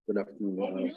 Good afternoon.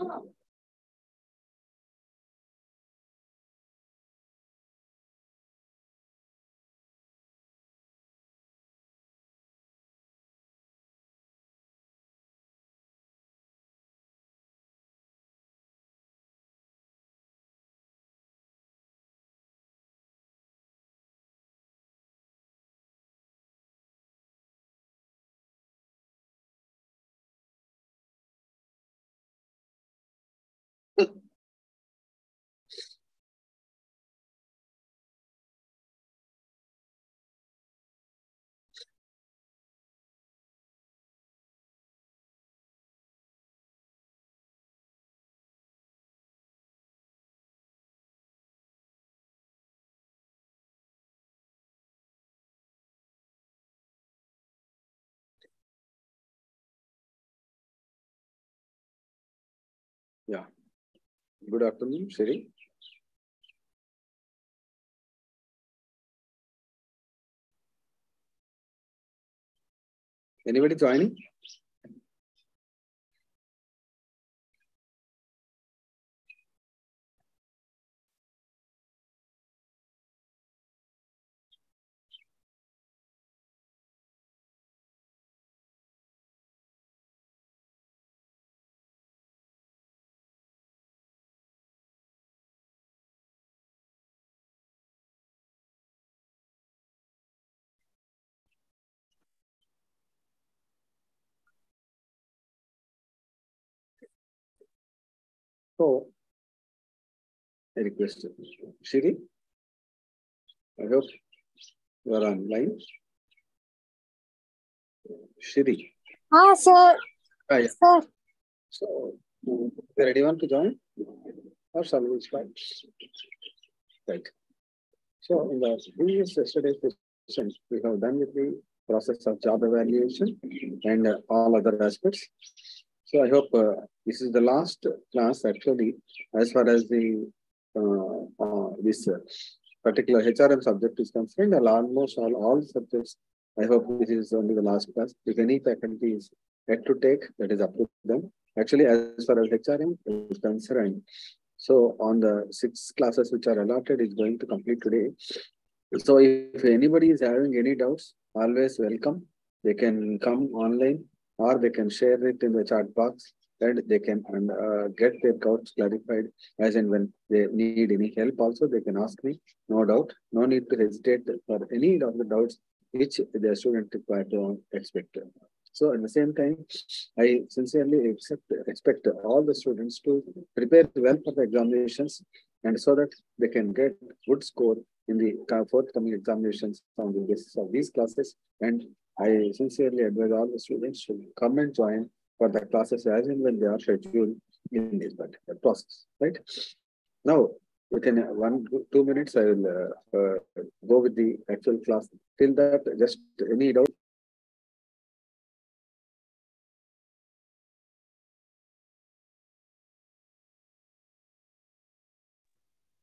Yeah. Good afternoon, Shri. Anybody joining? So, I request Shri. I hope you are online. Shri. Sir. Yeah. Sir. So, is there anyone to join? Or shall we start? Right. So, in the previous yesterday's session, we have done with the process of job evaluation and all other aspects. So, I hope this is the last class actually, as far as the this particular HRM subject is concerned, and almost all subjects. I hope this is only the last class. If any faculty is yet to take, that is up to them. Actually, as far as HRM is concerned, so on the 6 classes which are allotted is going to complete today. So if anybody is having any doubts, always welcome. They can come online or they can share it in the chat box and they can get their doubts clarified as and when they need any help. Also, they can ask me, no doubt. No need to hesitate for any of the doubts which the student require to expect. So at the same time, I sincerely expect all the students to prepare well for the examinations and so that they can get good score in the forthcoming examinations on the basis of these classes. And I sincerely advise all the students to come and join for the classes as and when they are scheduled in this particular process, right? Now, within 1-2 minutes, I will go with the actual class. Till that, just any doubt?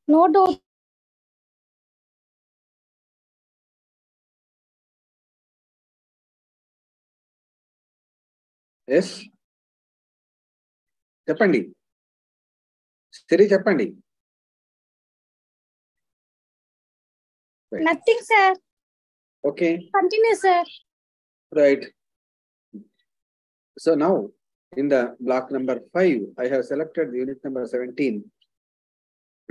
No doubt. Yes? చెప్పండి సిరి చెప్పండి Nothing, sir. Okay. Continue, sir. Right. So now, in the block number 5, I have selected the unit number 17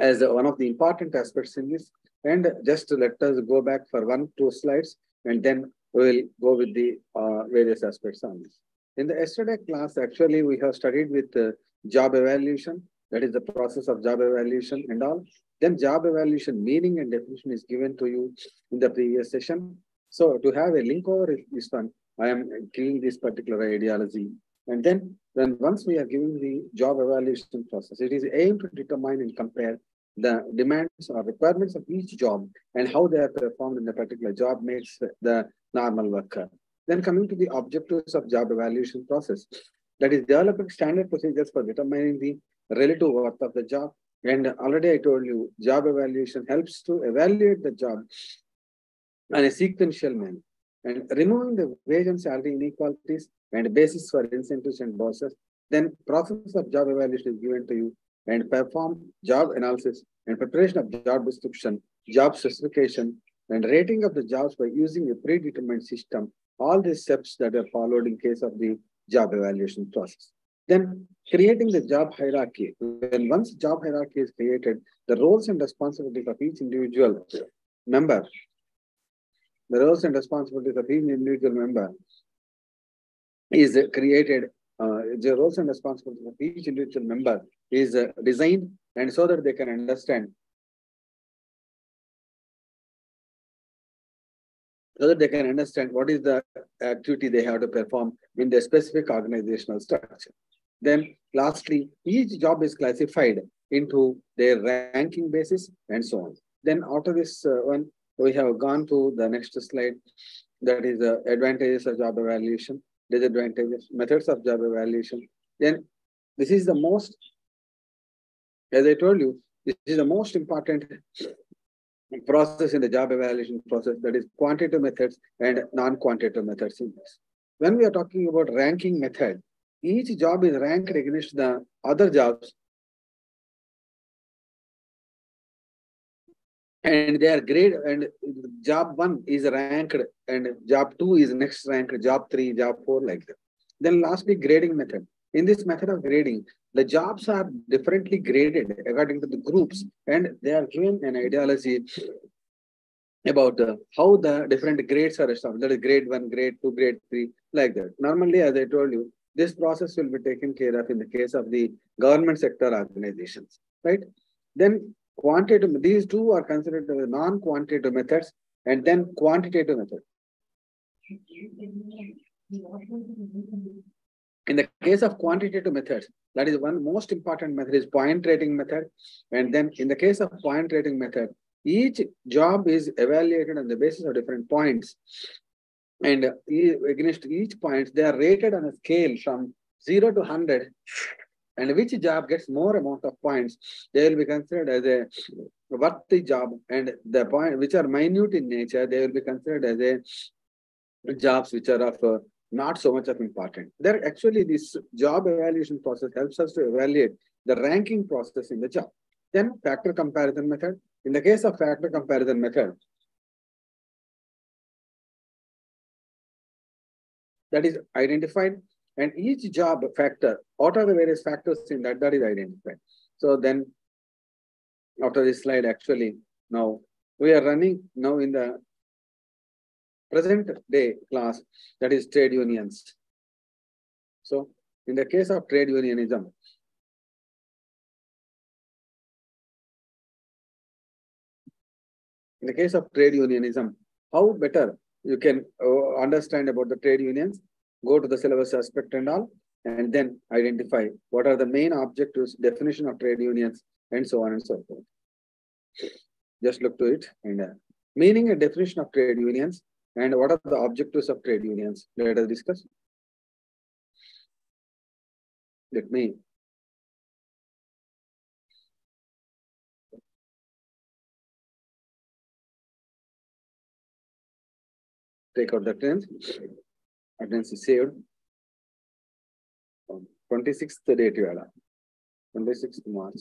as one of the important aspects in this. And just let us go back for 1-2 slides, and then we will go with the various aspects on this. In the yesterday class, actually, we have studied with job evaluation. That is the process of job evaluation and all. Then job evaluation meaning and definition is given to you in the previous session. So to have a link over this one, I am giving this particular ideology. And then once we are giving the job evaluation process, it is aimed to determine and compare the demands or requirements of each job and how they are performed in a particular job makes the normal worker. Then coming to the objectives of job evaluation process, that is developing standard procedures for determining the relative worth of the job. And already I told you, job evaluation helps to evaluate the job in a sequential manner. And removing the wage and salary inequalities and basis for incentives and bonuses Then process of job evaluation is given to you and perform job analysis and preparation of job description, job specification, and rating of the jobs by using a predetermined system. All these steps that are followed in case of the job evaluation process. Then creating the job hierarchy. When once job hierarchy is created, the roles and responsibilities of each individual member, the roles and responsibilities of each individual member is created, the roles and responsibilities of each individual member is designed, and so that they can understand, what is the activity they have to perform in their specific organizational structure. Then lastly, each job is classified into their ranking basis and so on. Then after this one, we have gone to the next slide, that is the advantages of job evaluation, disadvantages, methods of job evaluation. Then this is the most, as I told you, this is the most important process in the job evaluation process, that is quantitative methods and non-quantitative methods in this. When we are talking about ranking method, each job is ranked against the other jobs, and they are grade, and job 1 is ranked and job 2 is next ranked, job 3, job 4, like that. Then lastly, grading method. In this method of grading, the jobs are differently graded according to the groups, and they are given an ideology about how the different grades are established. That is grade 1, grade 2, grade 3, like that. Normally, as I told you, this process will be taken care of in the case of the government sector organizations, right? Then quantitative, these two are considered as non-quantitative methods, and then quantitative method. In the case of quantitative methods, that is one most important method is point rating method. And then in the case of point rating method, each job is evaluated on the basis of different points. And against each point, they are rated on a scale from 0 to 100. And which job gets more amount of points, they will be considered as a worthy job. And the point which are minute in nature, they will be considered as a jobs which are of not so much of important. There actually this job evaluation process helps us to evaluate the ranking process in the job. Then factor comparison method. In the case of factor comparison method, that is identified, and each job factor, what are the various factors in that, that is identified. So then after this slide, actually, now we are running now in the present day class, that is trade unions. So in the case of trade unionism, how better you can understand about the trade unions, go to the syllabus aspect and all, and then identify what are the main objectives, definition of trade unions, and so on and so forth. Just look to it, and meaning and definition of trade unions, and what are the objectives of trade unions. Let us discuss. Let me take out the attendance. Attendance is saved. 26th date, 26th March.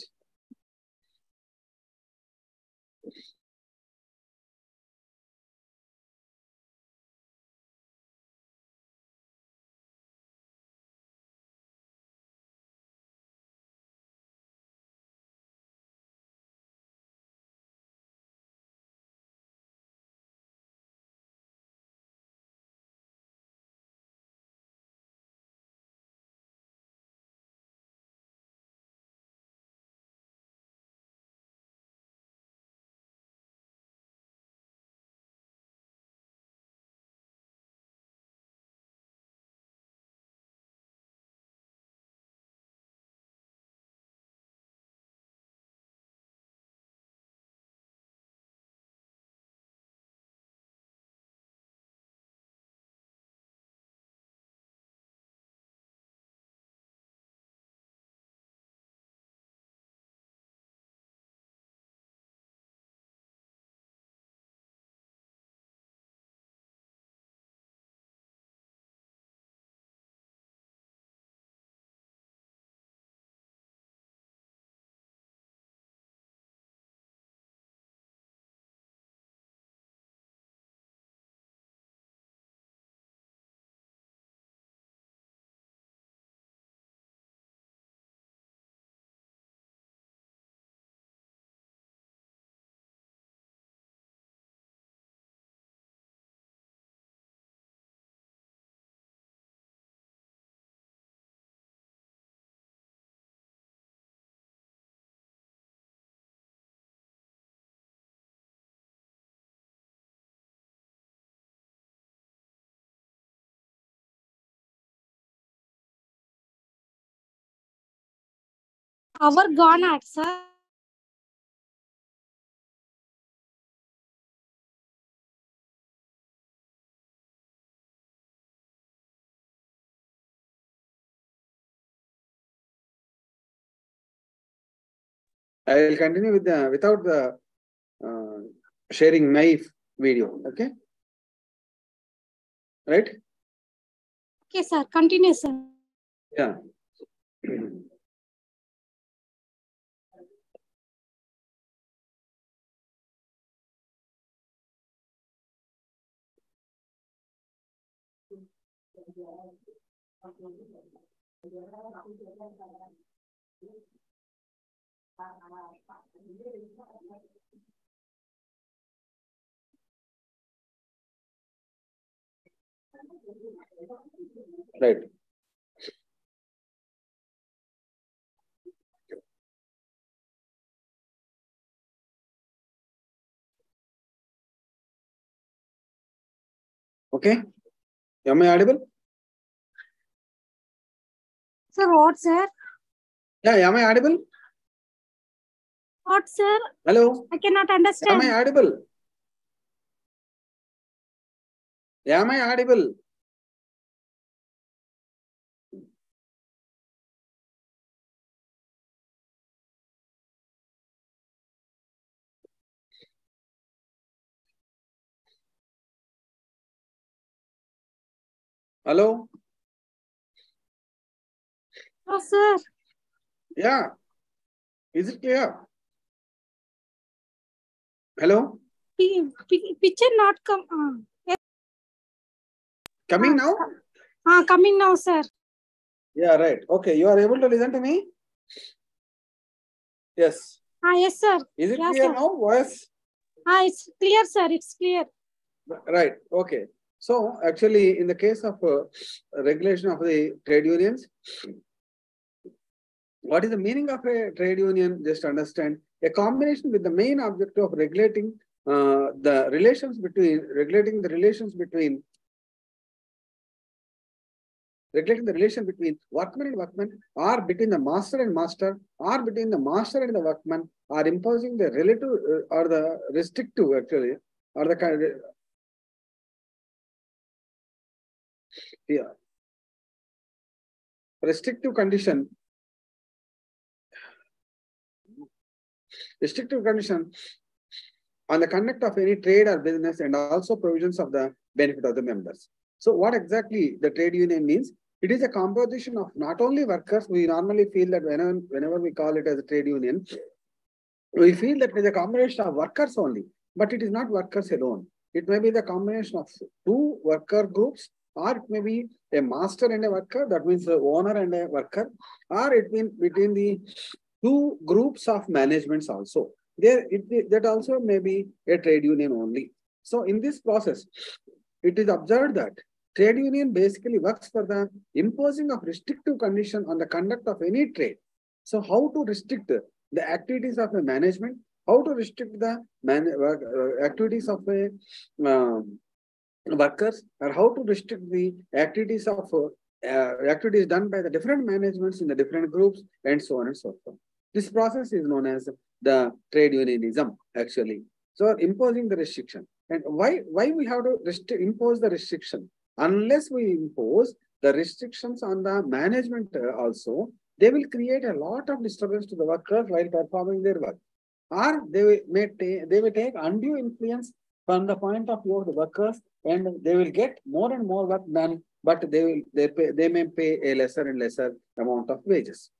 Hour gone at, sir. I will continue with the without the sharing my video. Okay. Right? Okay, sir. Continue, sir. Yeah. Right. Okay. Am I audible? Sir, what, sir? Yeah, am I audible? What, sir? Hello? I cannot Am understand. I audible? Am I audible? Hello? Oh, sir. Yeah. Is it clear? Hello? Picture not come. Yes. Coming now? Coming now, sir. Yeah, right. Okay. You are able to listen to me? Yes. Yes, sir. Is it Yes, clear sir. now? Voice? It's clear, sir. It's clear. Right. Okay. So actually, in the case of regulation of the trade unions, what is the meaning of a trade union? Just understand a combination with the main objective of regulating the relations between regulating the relation between workman and workman, or between the master and master, or between the master and the workman, or imposing the relative or the restrictive actually, or the kind of, yeah, restrictive condition on the conduct of any trade or business, and also provisions of the benefit of the members. So what exactly the trade union means? It is a composition of not only workers. We normally feel that whenever we call it as a trade union, we feel that it is a combination of workers only, but it is not workers alone. It may be the combination of two worker groups, or it may be a master and a worker, that means the owner and a worker, or it means between the two groups of managements also. That also may be a trade union only. So in this process, it is observed that trade union basically works for the imposing of restrictive condition on the conduct of any trade. So how to restrict the activities of a management, how to restrict the activities of a workers, or how to restrict the activities of activities done by the different managements in the different groups, and so on and so forth. This process is known as the trade unionism, actually. So imposing the restriction. And why we have to impose the restriction? Unless we impose the restrictions on the management also, they will create a lot of disturbance to the workers while performing their work. Or they may take undue influence from the point of view of the workers, and they will get more and more work done, but they may pay a lesser and lesser amount of wages.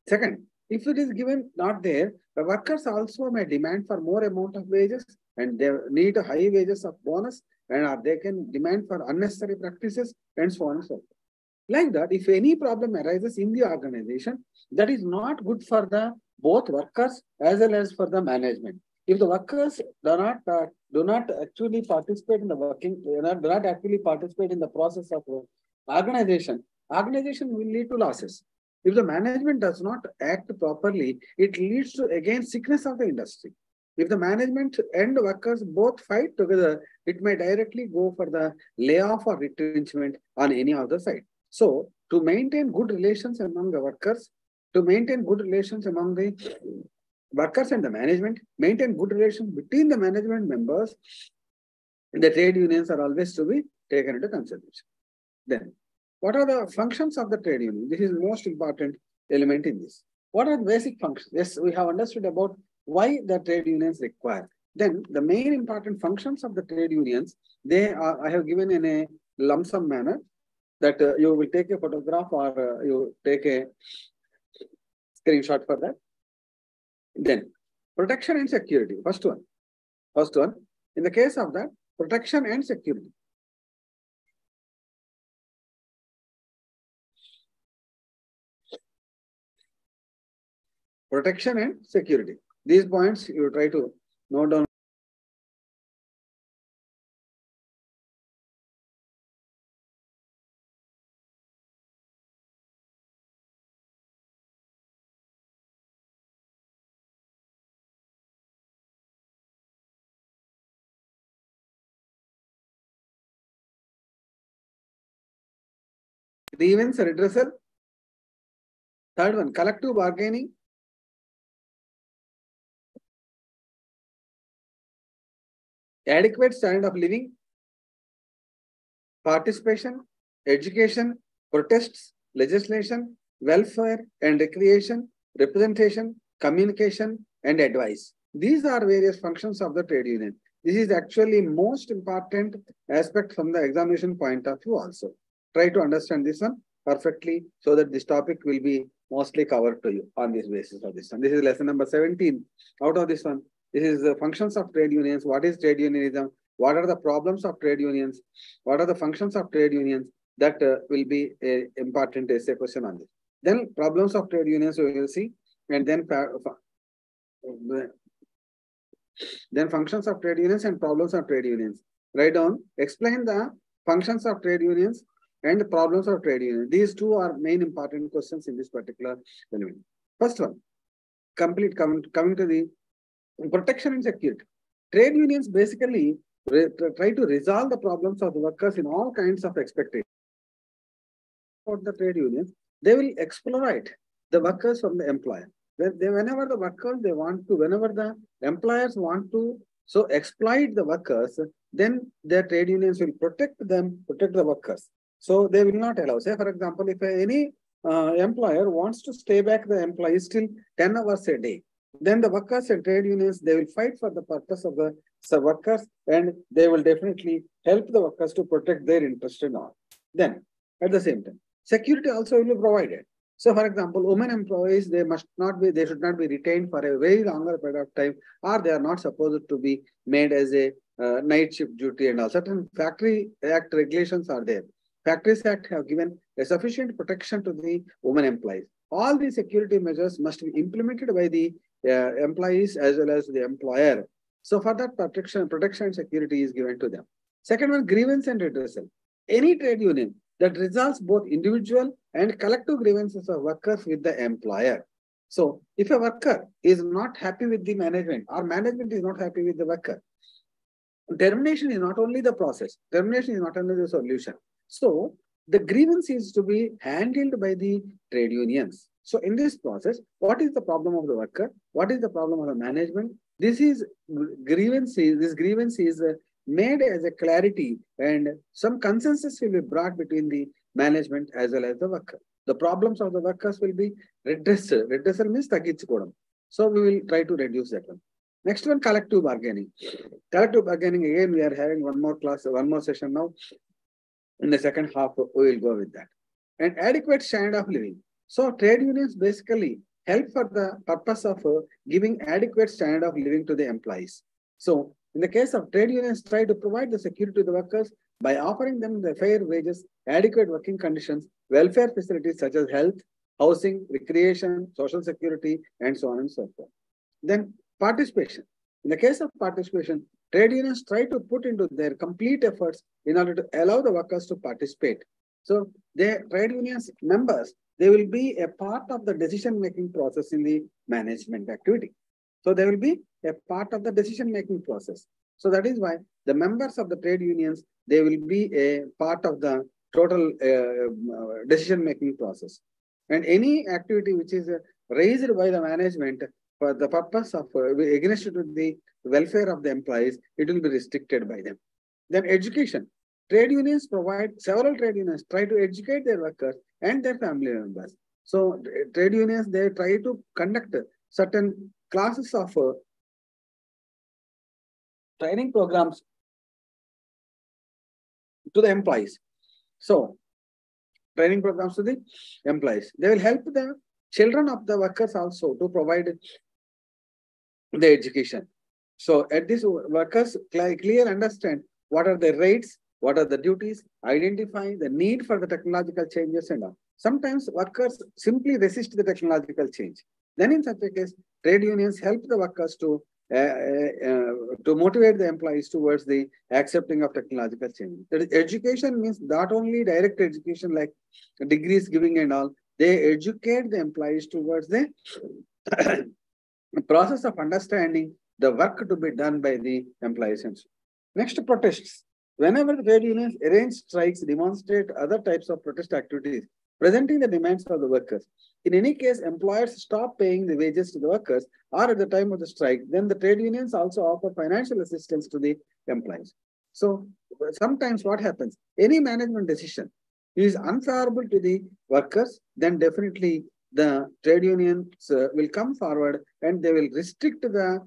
Second, if it is given not there, the workers also may demand for more amount of wages, and they need high wages of bonus, and they can demand for unnecessary practices, and so on and so forth. Like that, if any problem arises in the organization, that is not good for the both workers as well as for the management. If the workers do not actually participate in the working, do not actually participate in the process of organization will lead to losses. If the management does not act properly, it leads to again sickness of the industry. If the management and the workers both fight together, it may directly go for the layoff or retrenchment on any other side. So, to maintain good relations among the workers, to maintain good relations among the workers and the management, maintain good relations between the management members, the trade unions are always to be taken into consideration. Then, what are the functions of the trade union? This is the most important element in this. What are the basic functions? Yes, we have understood about why the trade unions require. Then, the main important functions of the trade unions, they are, I have given in a lump sum manner that you will take a photograph or you take a screenshot for that. Then, protection and security. First one. In the case of that, protection and security. Protection and security. These points you try to note down. Grievance redressal. Third one, collective bargaining. Adequate standard of living. Participation, education, protests, legislation, welfare and recreation, representation, communication, and advice. These are various functions of the trade union. This is actually most important aspect from the examination point of view also. Try to understand this one perfectly so that this topic will be mostly covered to you on this basis of this one. This is lesson number 17 out of this one. This is the functions of trade unions. What is trade unionism? What are the problems of trade unions? What are the functions of trade unions? That will be an important essay question on this. Then problems of trade unions we will see, and then functions of trade unions and problems of trade unions. Write down, explain the functions of trade unions and the problems of trade unions. These two are main important questions in this particular element. First one, coming to the protection and security. Trade unions basically try to resolve the problems of the workers in all kinds of expectations. For the trade unions, they will exploit the workers from the employer. Whenever the workers whenever the employers want to exploit the workers, then the trade unions will protect the workers. So they will not allow. Say, for example, if any employer wants to stay back the employees till 10 hours a day, then the workers and trade unions, they will fight for the purpose of the workers, and they will definitely help the workers to protect their interest and all. Then, at the same time, security also will be provided. So, for example, women employees, they should not be retained for a very longer period of time, or they are not supposed to be made as a night shift duty and all. Certain Factory Act regulations are there. Factories Act have given a sufficient protection to the women employees. All these security measures must be implemented by the employees as well as the employer. So for that protection and security is given to them. Second one, grievance and redressal. Any trade union that resolves both individual and collective grievances of workers with the employer. So if a worker is not happy with the management or management is not happy with the worker, termination is not only the process, termination is not only the solution. So the grievance is to be handled by the trade unions. So in this process, what is the problem of the worker? What is the problem of the management? This grievance is made as a clarity, and some consensus will be brought between the management as well as the worker. The problems of the workers will be redressed. Redressal means tagichukodam. So we will try to reduce that one. Next one, collective bargaining. Collective bargaining, again, we are having one more class, one more session now. In the second half, we will go with that. And adequate standard of living. So trade unions basically help for the purpose of giving adequate standard of living to the employees. So in the case of trade unions, try to provide the security to the workers by offering them the fair wages, adequate working conditions, welfare facilities such as health, housing, recreation, social security, and so on and so forth. Then participation. In the case of participation, trade unions try to put into their complete efforts in order to allow the workers to participate. So the trade unions members, they will be a part of the decision-making process in the management activity. So they will be a part of the decision-making process. So that is why the members of the trade unions, they will be a part of the total decision-making process. And any activity which is raised by the management for the purpose of against to the welfare of the employees, it will be restricted by them. Then education. Trade unions provide, several trade unions try to educate their workers and their family members. So trade unions, they try to conduct certain classes of training programs to the employees. So training programs to the employees. They will help the children of the workers also to provide the education. So at this, workers clearly understand what are the rights, what are the duties, identify the need for the technological changes and all. Sometimes workers simply resist the technological change. Then in such a case, trade unions help the workers to motivate the employees towards the accepting of technological change. That is, education means not only direct education like degrees giving and all, they educate the employees towards the process of understanding the work to be done by the employees. Next, protests. Whenever the trade unions arrange strikes, demonstrate other types of protest activities, presenting the demands of the workers. In any case, employers stop paying the wages to the workers or at the time of the strike, then the trade unions also offer financial assistance to the employees. So sometimes what happens, any management decision is unfavorable to the workers, then definitely the trade unions will come forward and they will restrict the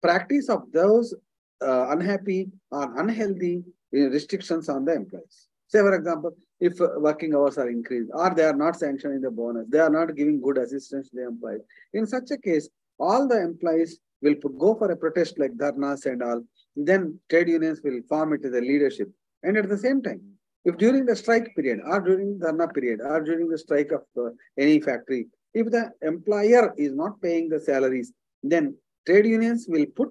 practice of those unhappy or unhealthy restrictions on the employees. Say, for example, if working hours are increased or they are not sanctioning the bonus, they are not giving good assistance to the employees. In such a case, all the employees will go for a protest like dharnas and all. Then trade unions will form it as a leadership. And at the same time, if during the strike period or during the dharna period or during the strike of any factory, if the employer is not paying the salaries, then trade unions will put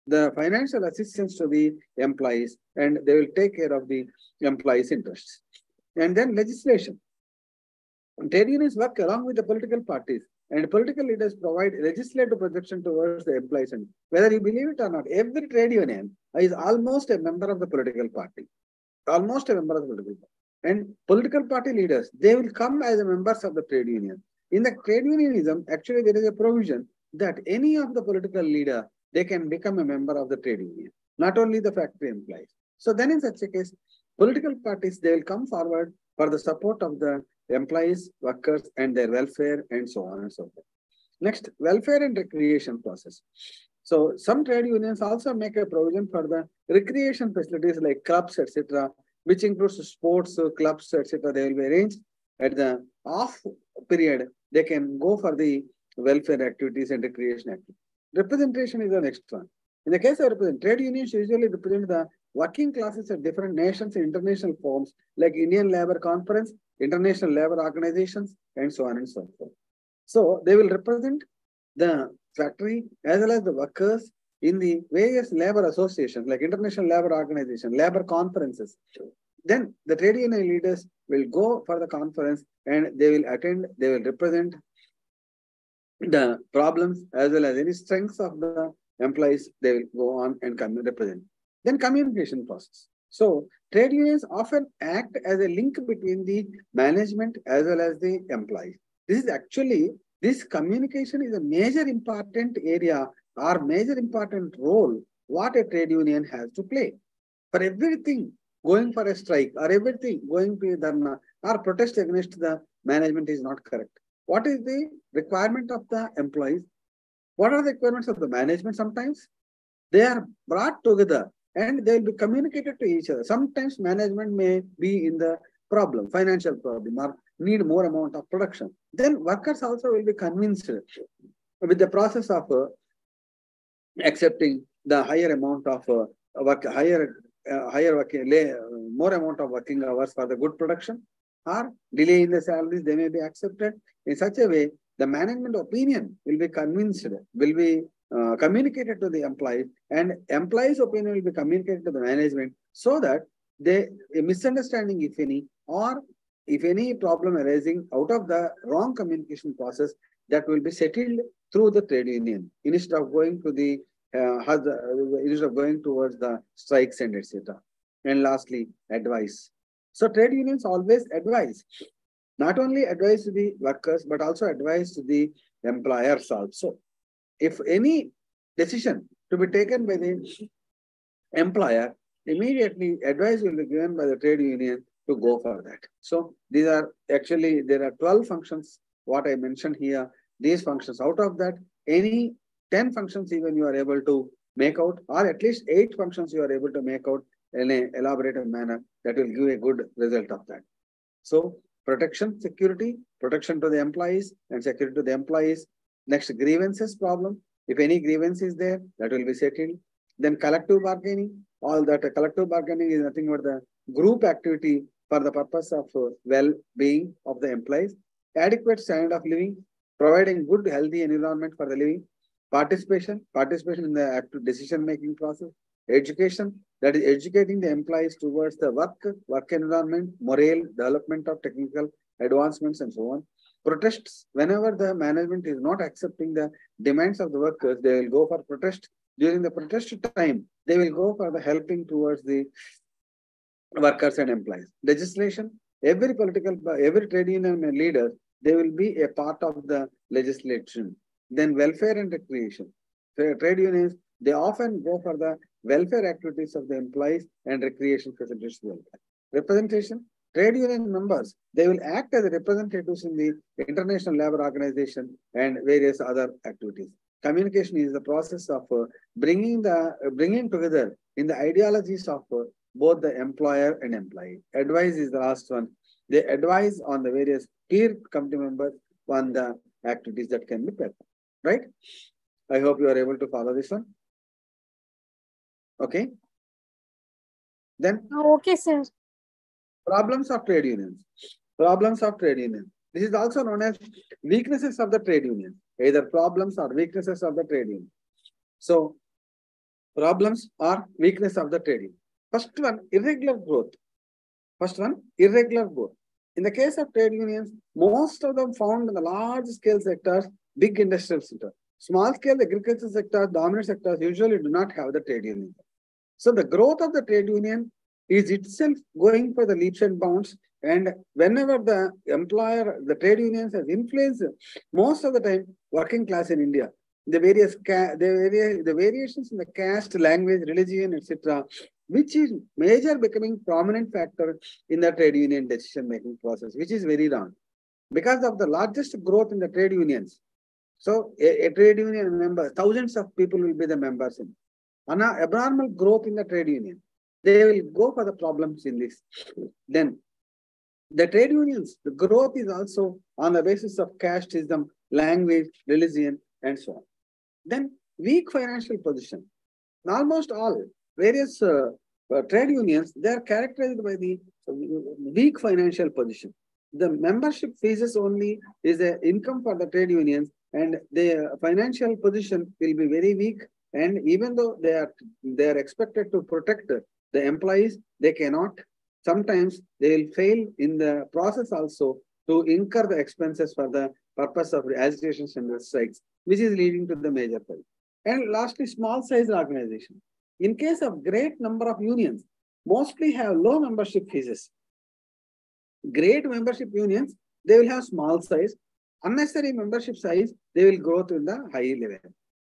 the financial assistance to the employees and they will take care of the employees' interests. And then legislation. Trade unions work along with the political parties and political leaders provide legislative protection towards the employees. And whether you believe it or not, every trade union is almost a member of the political party. Almost a member of the political party. And political party leaders, they will come as members of the trade union. In the trade unionism, actually there is a provision that any of the political leader, they can become a member of the trade union, not only the factory employees. So then in such a case, political parties, they will come forward for the support of the employees, workers, and their welfare, and so on and so forth. Next, welfare and recreation process. So some trade unions also make a provision for the recreation facilities like clubs, etc., which includes sports clubs, etc. They will be arranged at the off period. They can go for the welfare activities and recreation activities. Representation is the next one. In the case of trade unions usually represent the working classes of different nations in international forums like Indian Labour Conference, international labor organizations, and so on and so forth. So they will represent the factory as well as the workers in the various labor associations like International Labor Organization, labor conferences. Then the trade union leaders will go for the conference and they will attend, they will represent the problems as well as any strengths of the employees, they will go on and represent. Then communication process. So trade unions often act as a link between the management as well as the employees. This is actually, this communication is a major important area or major important role what a trade union has to play. For everything going for a strike or everything going to a dharna or protest against the management is not correct. What is the requirement of the employees? What are the requirements of the management? Sometimes they are brought together and they will be communicated to each other. Sometimes management may be in the problem, financial problem, or need more amount of production. Then workers also will be convinced with the process of accepting the higher amount of more amount of working hours for the good production, or delay in the salaries, they may be accepted. In such a way, the management opinion will be convinced, will be communicated to the employees, and employees' opinion will be communicated to the management so that a misunderstanding, if any, or if any problem arising out of the wrong communication process, that will be settled through the trade union instead of going to the instead of going towards the strikes and etc. And lastly, advice. So trade unions always advise Not only advise to the workers, but also advise to the employers also. If any decision to be taken by the employer, immediately advice will be given by the trade union to go for that. So these are actually, there are 12 functions, what I mentioned here, these functions. Out of that, any 10 functions even you are able to make out, or at least 8 functions you are able to make out in an elaborated manner, that will give a good result of that. So protection, security, protection to the employees and security to the employees. Next, grievances problem. If any grievance is there, that will be settled. Then collective bargaining. All that collective bargaining is nothing but the group activity for the purpose of well-being of the employees. Adequate standard of living, providing good, healthy environment for the living. Participation in the active decision-making process. Education, that is educating the employees towards the work environment, morale, development of technical advancements, and so on. Protests, whenever the management is not accepting the demands of the workers, they will go for protest. During the protest time, they will go for the helping towards the workers and employees. Legislation, every trade union leader, they will be a part of the legislation. Then welfare and recreation. Trade unions, they often go for the welfare activities of the employees and recreation facilities. Representation, trade union members, they will act as representatives in the International Labour Organization and various other activities. Communication is the process of bringing together in the ideologies of both the employer and employee. Advice is the last one. They advise on the various peer committee members on the activities that can be performed. Right? I hope you are able to follow this one. Okay. Then. Okay, sir. Problems of trade unions. Problems of trade unions. This is also known as weaknesses of the trade union. Either problems or weaknesses of the trade union. So, problems or weakness of the trade union. First one, irregular growth. In the case of trade unions, most of them found in the large scale sectors, big industrial sector. Small scale agricultural sectors, dominant sectors usually do not have the trade union. So the growth of the trade union is itself going for the leaps and bounds. And whenever the employer, the trade unions has influenced most of the time working class in India, the variations in the caste, language, religion, etc., which is major becoming prominent factor in the trade union decision making process, which is very wrong. Because of the largest growth in the trade unions, so a trade union member, thousands of people will be the members in. An abnormal growth in the trade union, they will go for the problems in this. Then the trade unions, the growth is also on the basis of casteism, language, religion, and so on. Then weak financial position. Almost all various trade unions, they are characterized by the weak financial position. The membership fees only is the income for the trade unions, and the financial position will be very weak. And even though they are expected to protect the employees, they cannot. Sometimes they will fail in the process also to incur the expenses for the purpose of the agitations and the strikes, which is leading to the major failure. And lastly, small size organization. In case of great number of unions, mostly have low membership fees. Great membership unions, they will have small size. Unnecessary membership size, they will grow to the high level.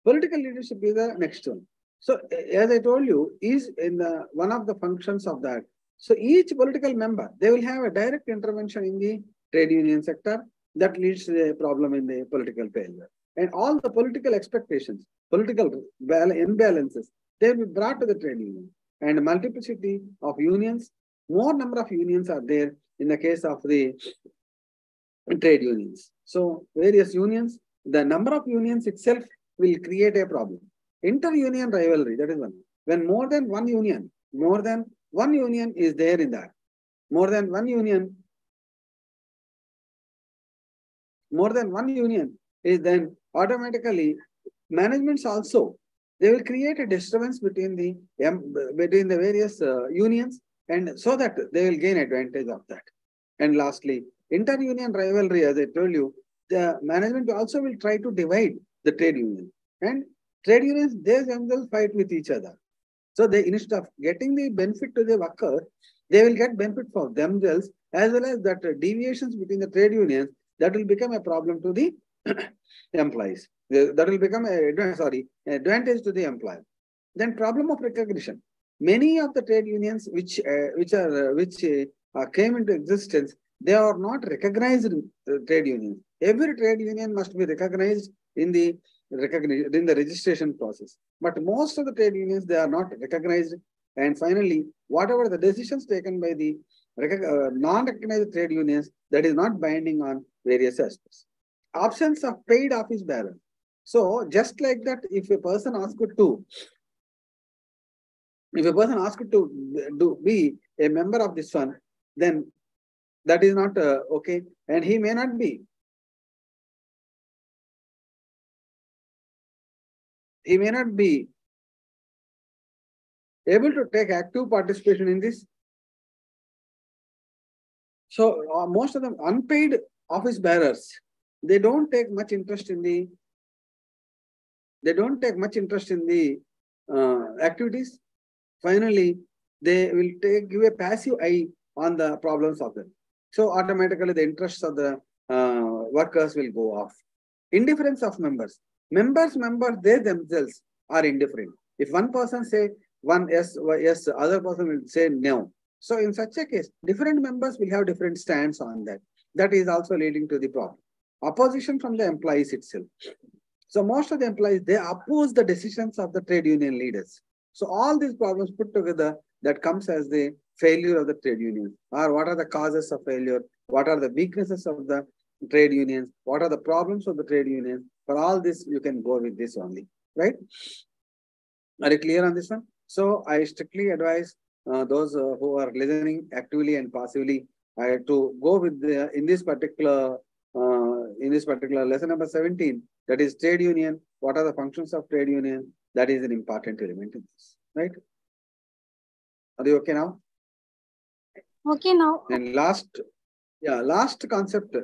Political leadership is the next one. So, as I told you, is in the one of the functions of that. So, each political member, they will have a direct intervention in the trade union sector that leads to a problem in the political failure. And all the political expectations, political imbalances, they will be brought to the trade union. And multiplicity of unions, more number of unions are there in the case of the trade unions. So, various unions, the number of unions itself will create a problem. Inter-union rivalry, that is one. When more than one union is there in that. More than one union is then automatically managements also, they will create a disturbance between the various unions, and so that they will gain advantage of that. And lastly, inter-union rivalry, as I told you, the management also will try to divide the trade union. And trade unions, they themselves fight with each other. So they, instead of getting the benefit to the worker, they will get benefit for themselves as well as that deviations between the trade unions, that will become a problem to the employees. That will become advantage to the employer. Then problem of recognition. Many of the trade unions which came into existence, they are not recognized trade unions. Every trade union must be recognized in the registration process. But most of the trade unions, they are not recognized. And finally, whatever the decisions taken by the non-recognized trade unions, that is not binding on various aspects. Absence of paid office bearer. So just like that, if a person asked to be a member of this one, then that is not okay, and he may not be. He may not be able to take active participation in this. So most of them unpaid office bearers, they don't take much interest in the activities. Finally, they will give a passive eye on the problems of them. So automatically the interests of the workers will go off. Indifference of members. Members, they themselves are indifferent. If one person say one yes, other person will say no. So in such a case, different members will have different stands on that. That is also leading to the problem. Opposition from the employees itself. So most of the employees, they oppose the decisions of the trade union leaders. So all these problems put together, that comes as the failure of the trade union. Or what are the causes of failure? What are the weaknesses of the trade unions? What are the problems of the trade unions? For all this, you can go with this only, right? Are you clear on this one? So I strictly advise those who are listening actively and passively to go with in this particular lesson number 17, that is trade union. What are the functions of trade union? That is an important element in this, right? Are you okay now? Okay now. And last concept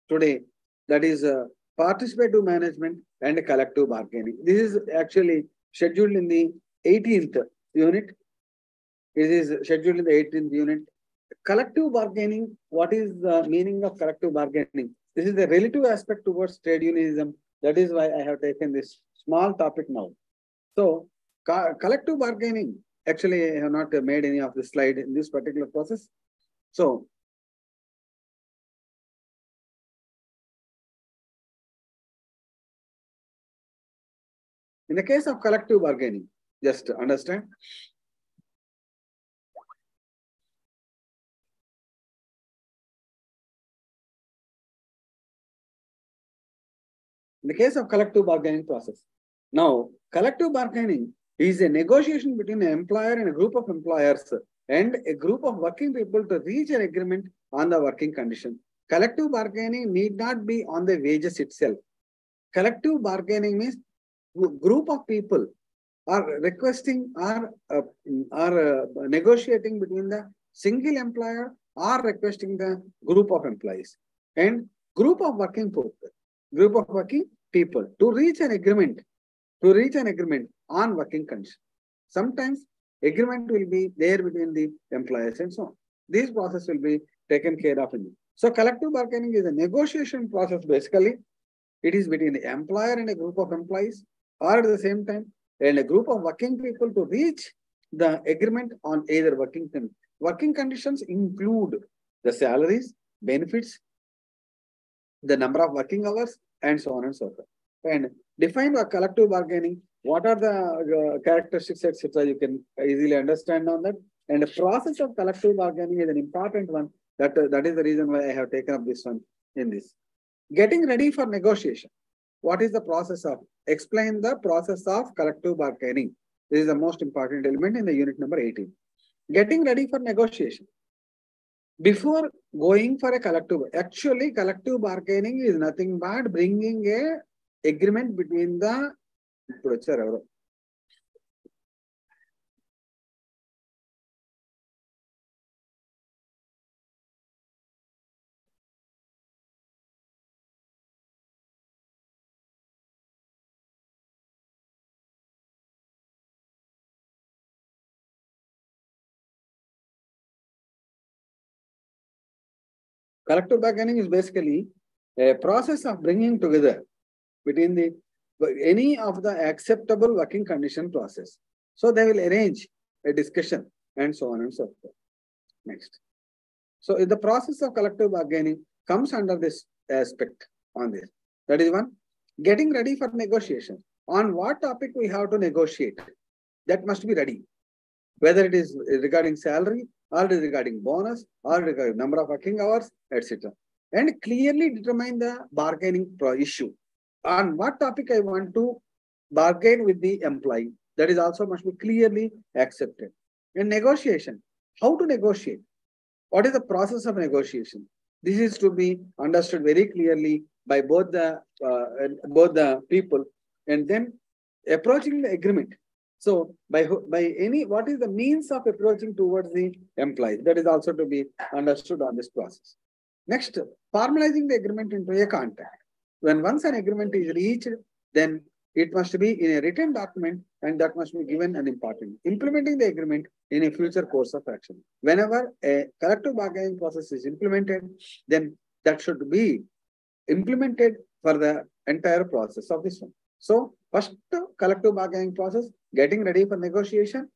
today, that is participative management and collective bargaining. This is actually scheduled in the 18th unit. It is scheduled in the 18th unit. Collective bargaining, what is the meaning of collective bargaining? This is the relative aspect towards trade unionism. That is why I have taken this small topic now. So, collective bargaining, actually I have not made any of the slide in this particular process. So, in the case of collective bargaining, just understand. In the case of collective bargaining process, now collective bargaining is a negotiation between an employer and a group of employers and a group of working people to reach an agreement on the working condition. Collective bargaining need not be on the wages itself. Collective bargaining means group of people are requesting or negotiating between the single employer or requesting the group of employees and group of working people to reach an agreement on working conditions. Sometimes agreement will be there between the employers and so on. This process will be taken care of in it. So collective bargaining is a negotiation process. Basically, it is between the employer and a group of employees, or at the same time, and a group of working people to reach the agreement on either working conditions. Working conditions include the salaries, benefits, the number of working hours, and so on and so forth. And define a collective bargaining. What are the characteristics, etc. You can easily understand on that. And the process of collective bargaining is an important one. That is the reason why I have taken up this one in this. Getting ready for negotiation. What is the process of? Explain the process of collective bargaining. This is the most important element in the unit number 18. Getting ready for negotiation. Before going for a collective, actually collective bargaining is nothing but bringing a agreement between the Collective bargaining is basically a process of bringing together between any of the acceptable working condition process. So they will arrange a discussion and so on and so forth. Next. So the process of collective bargaining comes under this aspect on this. That is one, getting ready for negotiation. On what topic we have to negotiate, that must be ready. Whether it is regarding salary, or it is regarding bonus, or regarding number of working hours, etc. And clearly determine the bargaining issue. On what topic I want to bargain with the employee, that is also must be clearly accepted. In negotiation, how to negotiate? What is the process of negotiation? This is to be understood very clearly by both the people, and then approaching the agreement. So by what is the means of approaching towards the employee? That is also to be understood on this process. Next, formalizing the agreement into a contract. When once an agreement is reached, then it must be in a written document, and that must be given an importance. Implementing the agreement in a future course of action. Whenever a collective bargaining process is implemented, then that should be implemented for the entire process of this one. So first, collective bargaining process, getting ready for negotiation.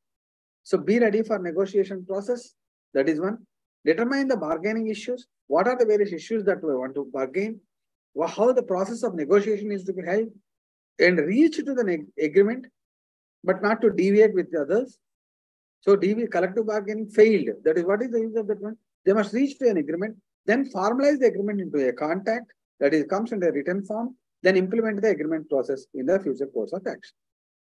So be ready for negotiation process. That is one. Determine the bargaining issues. What are the various issues that we want to bargain? How the process of negotiation is to be held, and reach to the agreement, but not to deviate with the others. So collective bargaining failed. That is, what is the use of that one? They must reach to an agreement, then formalize the agreement into a contract, that is, comes in a written form, then implement the agreement process in the future course of action.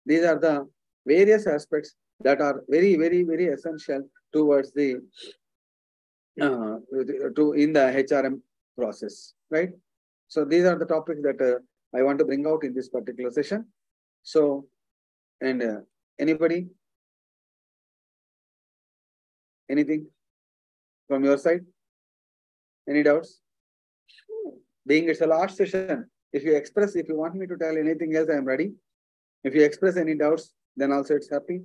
These are the various aspects that are very, very, very essential towards the in the HRM process, right? So these are the topics that I want to bring out in this particular session. So, and anybody, anything from your side? Any doubts? Being it's a last session, if you want me to tell anything else, I am ready. If you express any doubts, then also it's happy.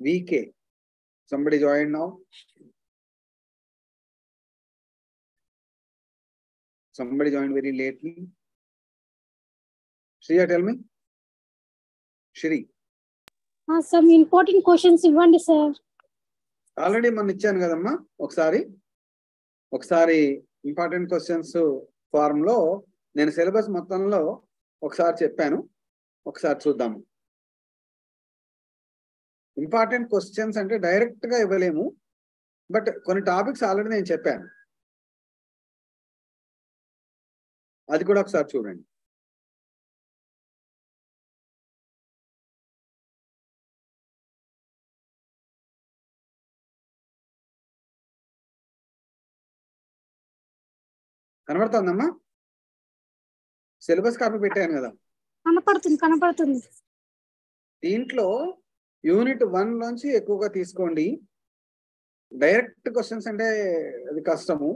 VK, somebody joined now. Somebody joined very lately. Shriya, tell me. Shri. Some important questions ఇవ్వండి sir. Already మనం ఇచ్చాను కదమ్మా ఒకసారి important questions form లో నేను syllabus మొత్తంలో ఒకసారి చెప్పాను. ఒకసారి చూద్దాము. ఇంపార్టెంట్ క్వశ్చన్స్ అంటే డైరెక్ట్ గా ఇవ్వలేము, బట్ కొన్ని టాపిక్స్ ఆల్రెడీ నేను చెప్పాను. అది కూడా ఒకసారి చూడండి. కనబడుతుందమ్మా? సిలబస్ కాపీ పెట్టాను కదా. కనపడుతుంది. దీంట్లో యూనిట్ 1 నుంచి ఎక్కువగా తీసుకోండి. డైరెక్ట్ క్వశ్చన్స్ అంటే అది కష్టము,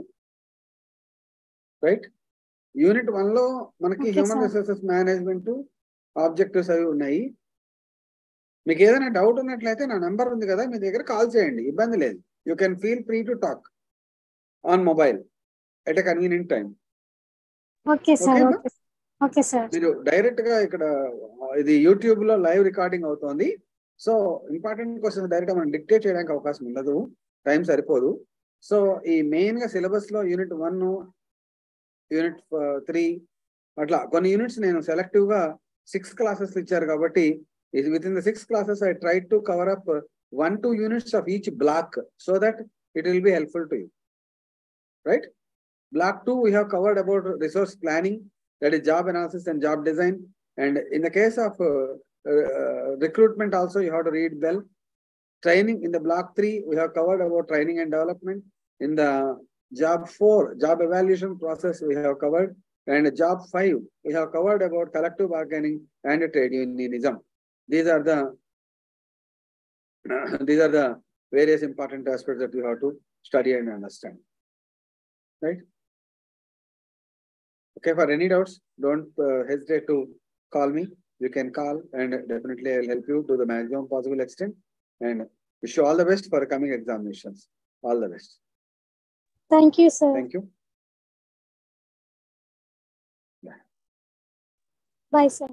రైట్? యూనిట్ 1 లో మనకి హ్యూమన్ రిసోర్సెస్ మేనేజ్మెంట్ ఆబ్జెక్టివ్స్ అవి ఉన్నాయి. మీకు ఏదైనా డౌట్ ఉన్నట్లయితే నా నెంబర్ ఉంది కదా, మీ దగ్గర కాల్ చేయండి, ఇబ్బంది లేదు. You can feel free to talk on mobile at a convenient time. మీరు డైరెక్ట్ గా ఇక్కడ ఇది యూట్యూబ్ లో లైవ్ రికార్డింగ్ అవుతోంది. సో ఇంపార్టెంట్ క్వశ్చన్స్ డైరెక్ట్ గా మనం డిక్టేట్ చేయడానికి అవకాశం ఉండదు, టైం సరిపోదు. సో ఈ మెయిన్ గా సిలబస్ లో యూనిట్ 1, యూనిట్ 3 అట్లా కొన్ని యూనిట్స్ నేను సెలెక్టివ్ గా 6 classes ఇచ్చారు కాబట్టి with in the 6 classes I tried to cover up 1-2 units of each block so that it will be helpful to you, right? Block 2 we have covered about resource planning, that is job analysis and job design, and in the case of recruitment also you have to read well. Training in the block 3 we have covered about training and development. In the job 4, job evaluation process we have covered, and job 5 we have covered about collective bargaining and trade unionism. These are the various important aspects that you have to study and understand, right? Okay, for any doubts, don't hesitate to call me. You can call, and definitely I'll help you to the maximum possible extent, and wish you all the best for coming examinations. All the best. Thank you, sir. Thank you. Bye, sir.